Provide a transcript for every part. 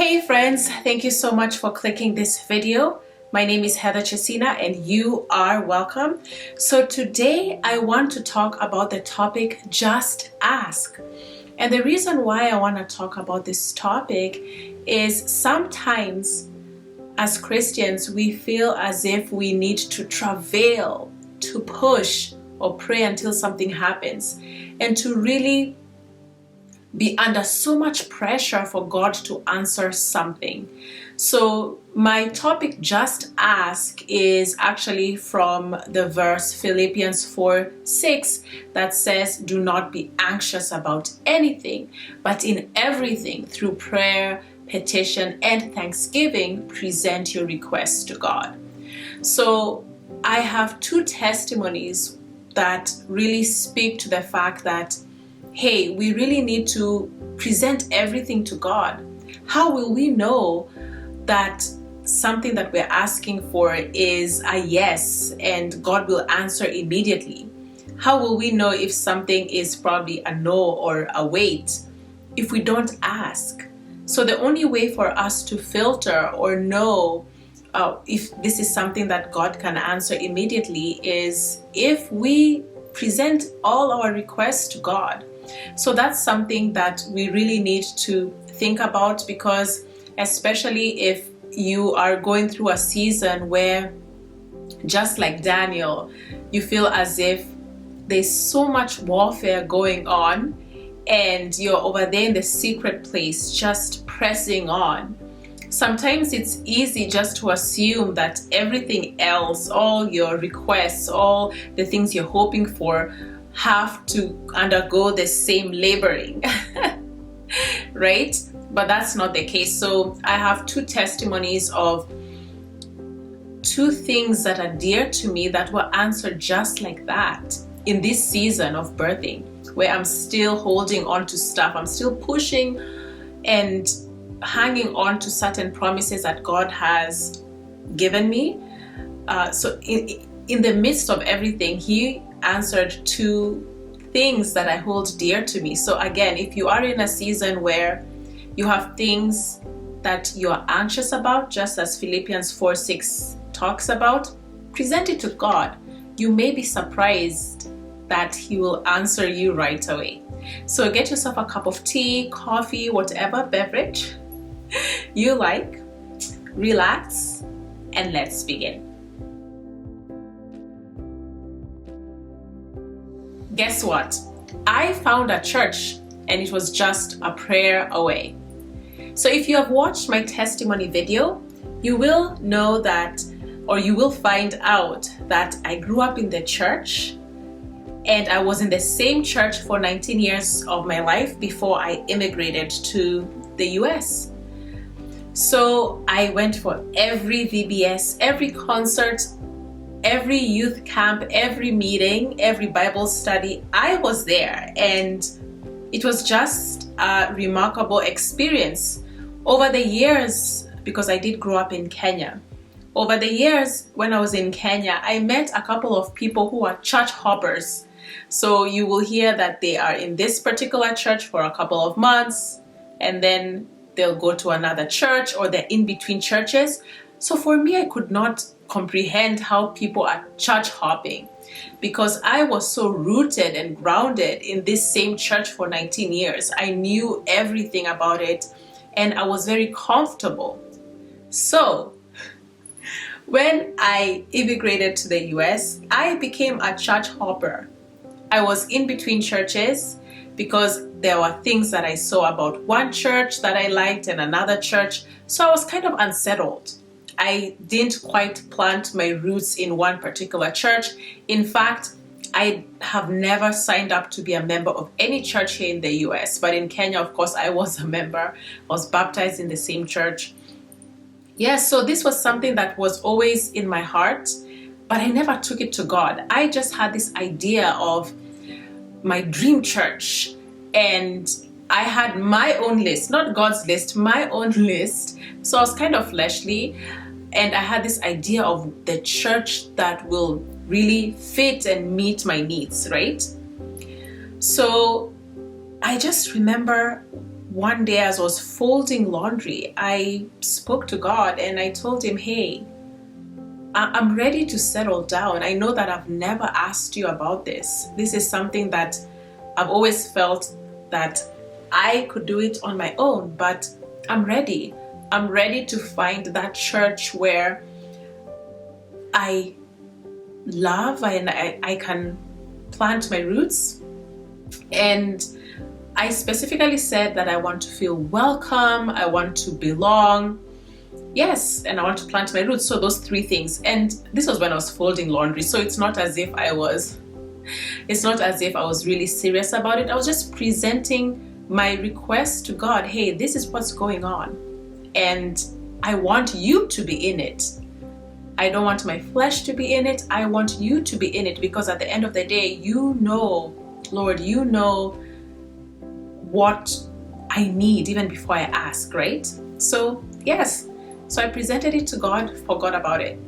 Hey friends, thank you so much for clicking this video. My name is Chesiyna and you are welcome. So today I want to talk about the topic, just ask. And the reason why I want to talk about this topic is sometimes as Christians we feel as if we need to travail, to push or pray until something happens, and to really be under so much pressure for God to answer something. So my topic, just ask, is actually from the verse Philippians 4:6 that says, do not be anxious about anything, but in everything through prayer, petition, and thanksgiving, present your requests to God. So I have two testimonies that really speak to the fact that hey, we really need to present everything to God. How will we know that something that we're asking for is a yes and God will answer immediately? How will we know if something is probably a no or a wait if we don't ask? So the only way for us to filter or know if this is something that God can answer immediately is if we present all our requests to God. So that's something that we really need to think about, because especially if you are going through a season where, just like Daniel, you feel as if there's so much warfare going on and you're over there in the secret place just pressing on. Sometimes it's easy just to assume that everything else, all your requests, all the things you're hoping for, have to undergo the same laboring, right? But that's not the case. So I have two testimonies of two things that are dear to me that were answered just like that in this season of birthing, where I'm still holding on to stuff. I'm still pushing and hanging on to certain promises that God has given me. So in the midst of everything, He answered two things that I hold dear to me. So again, if you are in a season where you have things that you are anxious about, just as Philippians 4:6 talks about, present it to God. You may be surprised that He will answer you right away. So get yourself a cup of tea, coffee, whatever beverage you like, relax, and let's begin. Guess what? I found a church and it was just a prayer away. So if you have watched my testimony video, you will know that, or you will find out that I grew up in the church and I was in the same church for 19 years of my life before I immigrated to the US. So I went for every VBS, every concert, every youth camp, every meeting, every Bible study. I was there, and it was just a remarkable experience. Over the years, because I did grow up in Kenya, over the years when I was in Kenya, I met a couple of people who are church hoppers. So you will hear that they are in this particular church for a couple of months, and then they'll go to another church, or they're in between churches. So for me, I could not comprehend how people are church hopping, because I was so rooted and grounded in this same church for 19 years. I knew everything about it and I was very comfortable. So when I immigrated to the US, I became a church hopper. I was in between churches because there were things that I saw about one church that I liked and another church. So I was kind of unsettled. I didn't quite plant my roots in one particular church. In fact, I have never signed up to be a member of any church here in the US. But in Kenya, of course, I was a member. I was baptized in the same church. Yes, so this was something that was always in my heart, but I never took it to God. I just had this idea of my dream church, and I had my own list, not God's list, my own list. So I was kind of fleshly, and I had this idea of the church that will really fit and meet my needs, right? So I just remember one day as I was folding laundry, I spoke to God and I told him, hey, I'm ready to settle down. I know that I've never asked you about this. This is something that I've always felt that I could do it on my own, but I'm ready. I'm ready to find that church where I love and I can plant my roots. And I specifically said that I want to feel welcome, I want to belong, yes, and I want to plant my roots. So those three things. And this was when I was folding laundry, so it's not as if I was really serious about it. I was just presenting my request to God. Hey, this is what's going on, and I want you to be in it. I don't want my flesh to be in it. I want you to be in it, because at the end of the day, you know, Lord, you know what I need even before I ask, right? So yes, so I presented it to God, forgot about it.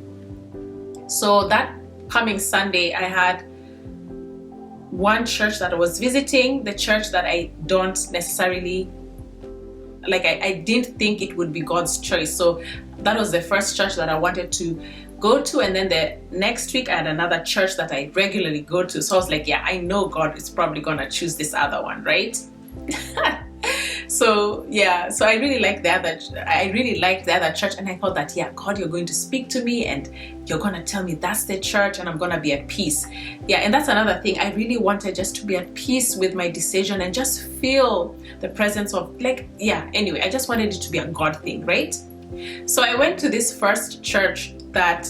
So that coming Sunday, I had one church that I was visiting, the church that I don't necessarily like. I didn't think it would be God's choice. So that was the first church that I wanted to go to, and then the next week I had another church that I regularly go to. So I was like, yeah, I know God is probably gonna choose this other one, right? So yeah, so I really liked the other church, and I thought that, yeah, God, you're going to speak to me and you're gonna tell me that's the church, and I'm gonna be at peace. Yeah, and that's another thing. I really wanted just to be at peace with my decision and just feel the presence of, like, yeah, anyway, I just wanted it to be a God thing, right? So I went to this first church that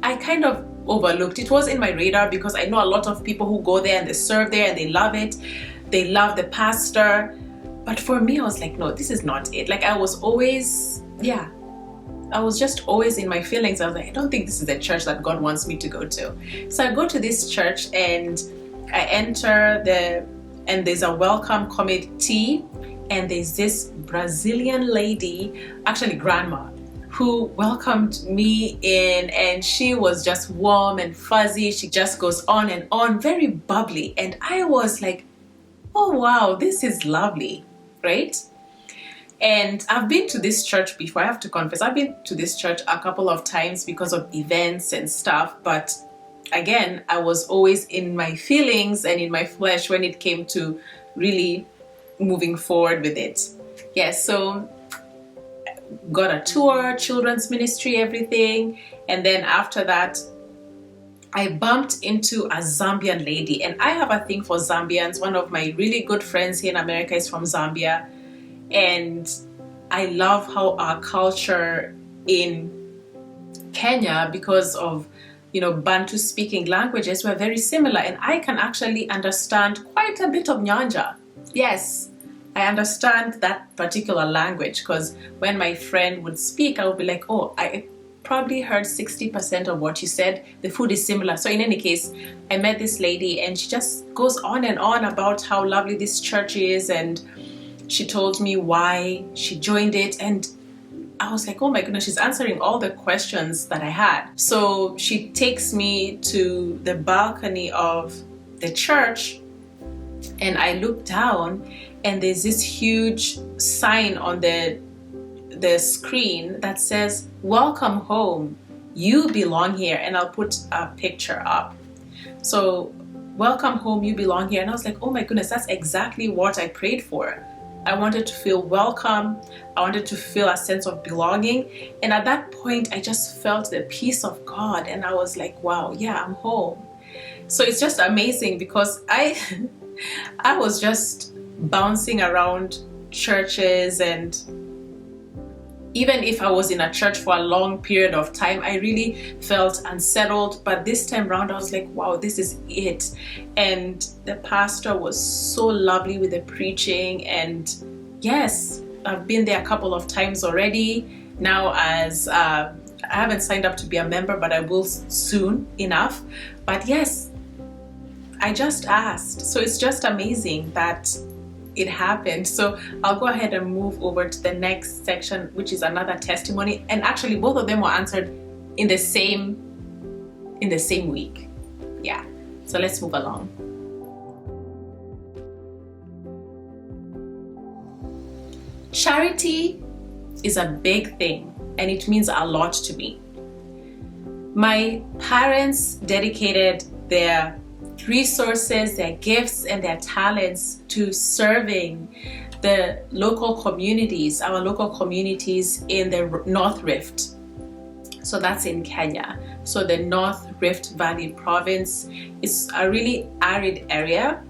I kind of overlooked. It was in my radar because I know a lot of people who go there and they serve there and they love it. They love the pastor. But for me, I was like, no, this is not it. Like, I was just always in my feelings. I was like, I don't think this is the church that God wants me to go to. So I go to this church and I enter and there's a welcome committee, and there's this Brazilian lady, actually grandma, who welcomed me in, and she was just warm and fuzzy. She just goes on and on, very bubbly. And I was like, oh wow, this is lovely, right? And I've been to this church before. I have to confess, I've been to this church a couple of times because of events and stuff, but again, I was always in my feelings and in my flesh when it came to really moving forward with it. Yes, so got a tour, children's ministry, everything. And then after that, I bumped into a Zambian lady, and I have a thing for Zambians. One of my really good friends here in America is from Zambia, and I love how our culture in Kenya, because of, you know, Bantu speaking languages, were very similar, and I can actually understand quite a bit of Nyanja. Yes, I understand that particular language, because when my friend would speak, I would be like, oh, I probably heard 60% of what you said. The food is similar. So in any case, I met this lady, and she just goes on and on about how lovely this church is, and she told me why she joined it, and I was like, oh my goodness, she's answering all the questions that I had. So she takes me to the balcony of the church, and I look down, and there's this huge sign on the screen that says, welcome home, you belong here. And I'll put a picture up. So, welcome home, you belong here. And I was like, oh my goodness, that's exactly what I prayed for. I wanted to feel welcome. I wanted to feel a sense of belonging. And at that point, I just felt the peace of God. And I was like, wow, yeah, I'm home. So it's just amazing, because I was just bouncing around churches, and even if I was in a church for a long period of time, I really felt unsettled. But this time around, I was like, wow, this is it. And the pastor was so lovely with the preaching. And yes, I've been there a couple of times already. Now, as I haven't signed up to be a member, but I will soon enough. But yes, I just asked. So it's just amazing that it happened. So I'll go ahead and move over to the next section, which is another testimony. And actually, both of them were answered in the same week. Yeah. So let's move along. Charity is a big thing, and it means a lot to me. My parents dedicated their resources, their gifts, and their talents to serving the local communities, our local communities in the North Rift. So that's in Kenya. So the North Rift Valley province is a really arid area,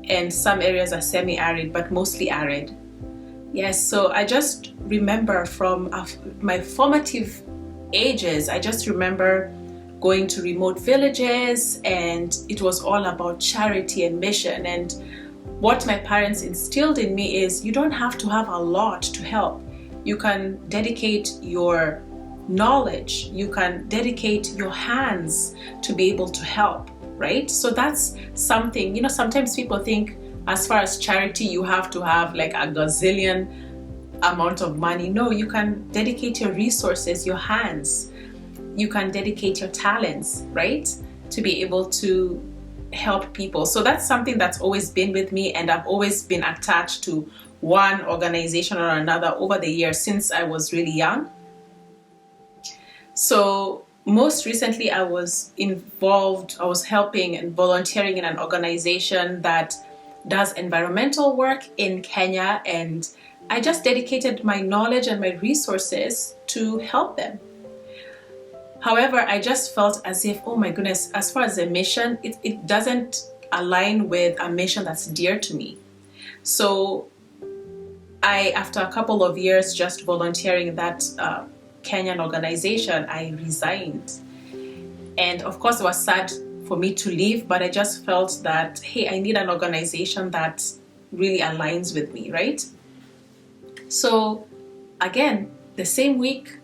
and some areas are semi-arid, but mostly arid. Yes, so I just remember from my formative ages, I just remember going to remote villages, and it was all about charity and mission. And what my parents instilled in me is you don't have to have a lot to help. You can dedicate your knowledge, you can dedicate your hands to be able to help, right? So that's something, sometimes people think as far as charity, you have to have like a gazillion amount of money. No, you can dedicate your resources, your hands. You can dedicate your talents, right? To be able to help people. So that's something that's always been with me, and I've always been attached to one organization or another over the years since I was really young. So most recently I was helping and volunteering in an organization that does environmental work in Kenya, and I just dedicated my knowledge and my resources to help them. However, I just felt as if, oh my goodness, as far as the mission, it doesn't align with a mission that's dear to me. So after a couple of years just volunteering in that Kenyan organization, I resigned. And of course it was sad for me to leave, but I just felt that, hey, I need an organization that really aligns with me, right? So again, the same week,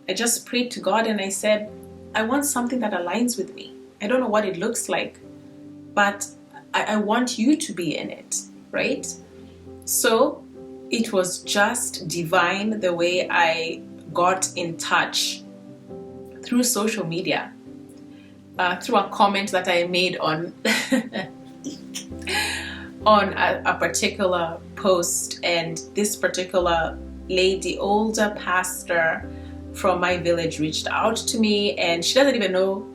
I just prayed to God and I said, I want something that aligns with me. I don't know what it looks like, but I want you to be in it, right? So it was just divine the way I got in touch through social media, through a comment that I made on on a particular post, and this particular lady, older pastor from my village, reached out to me, and she doesn't even know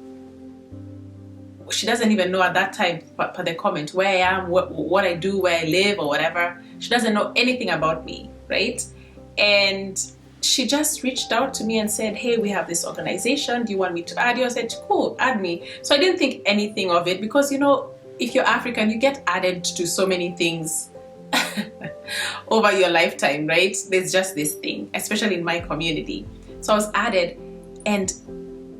at that time, per the comment, where I am, what I do, where I live, or whatever. She doesn't know anything about me, right? And she just reached out to me and said, hey, we have this organization, do you want me to add you? I said, cool, add me. So I didn't think anything of it, because if you're African, you get added to so many things over your lifetime, right? There's just this thing, especially in my community. So I was added, and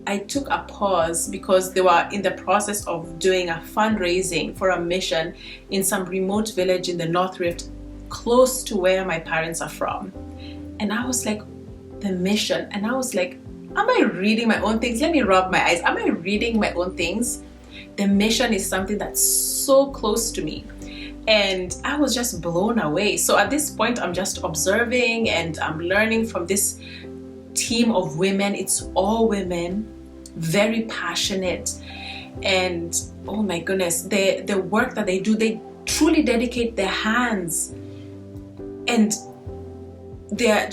I took a pause because they were in the process of doing a fundraising for a mission in some remote village in the North Rift, close to where my parents are from. And I was like, the mission, and I was like, am I reading my own things? Let me rub my eyes. Am I reading my own things? The mission is something that's so close to me. And I was just blown away. So at this point, I'm just observing and I'm learning from this team of women. It's all women, very passionate. And oh my goodness, the work that they do, they truly dedicate their hands and their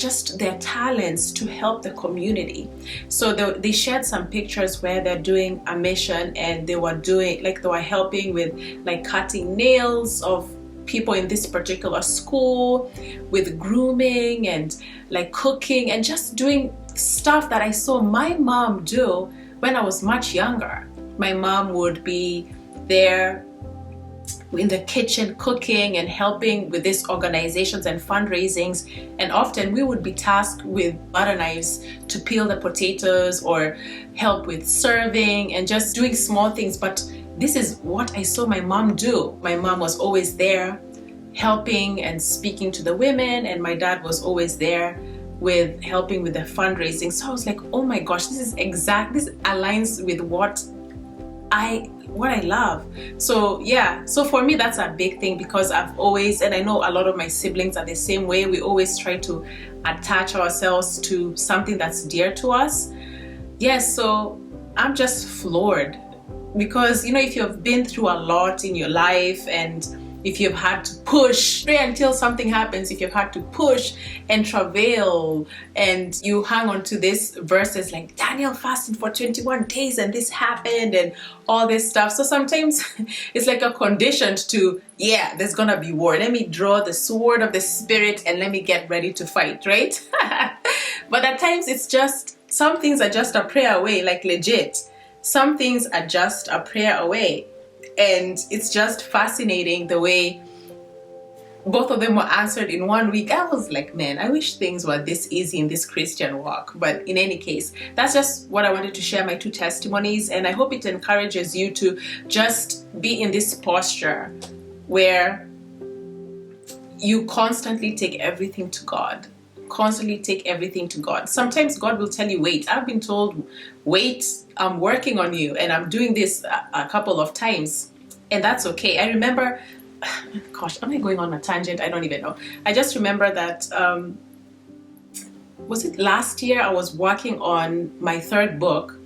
talents to help the community. So they shared some pictures where they're doing a mission, and they were helping with like cutting nails of people in this particular school, with grooming and like cooking, and just doing stuff that I saw my mom do when I was much younger. My mom would be there in the kitchen cooking and helping with these organizations and fundraisings, and often we would be tasked with butter knives to peel the potatoes or help with serving and just doing small things. But this is what I saw my mom do. My mom was always there helping and speaking to the women, and my dad was always there with helping with the fundraising. So I was like, oh my gosh, this aligns with what I love. So yeah, so for me that's a big thing, because I've always, and I know a lot of my siblings are the same way, we always try to attach ourselves to something that's dear to us. Yes, so I'm just floored, because if you've been through a lot in your life and if you've had to push, pray until something happens, if you've had to push and travail, and you hang on to these verses like Daniel fasted for 21 days and this happened and all this stuff. So sometimes it's like a conditioned to, yeah, there's gonna be war. Let me draw the sword of the Spirit and let me get ready to fight, right? But at times it's just, some things are just a prayer away, like legit. Some things are just a prayer away. And it's just fascinating the way both of them were answered in 1 week. I was like, man, I wish things were this easy in this Christian walk. But in any case, that's just what I wanted to share, my 2 testimonies. And I hope it encourages you to just be in this posture where you constantly take everything to God. Constantly take everything to God. Sometimes God will tell you, wait. I've been told, wait, I'm working on you, and I'm doing this a couple of times, and that's okay. I remember, gosh, am I going on a tangent? I don't even know. I just remember that, was it last year? I was working on my 3rd book,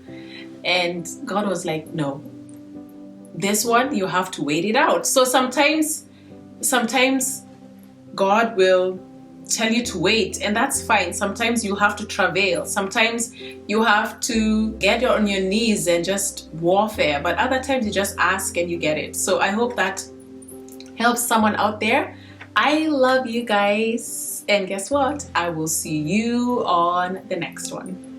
and God was like, no, this one, you have to wait it out. So sometimes God will tell you to wait, and that's fine. Sometimes you have to travail. Sometimes you have to get on your knees and just warfare, but other times you just ask and you get it. So I hope that helps someone out there. I love you guys, and guess what? I will see you on the next one.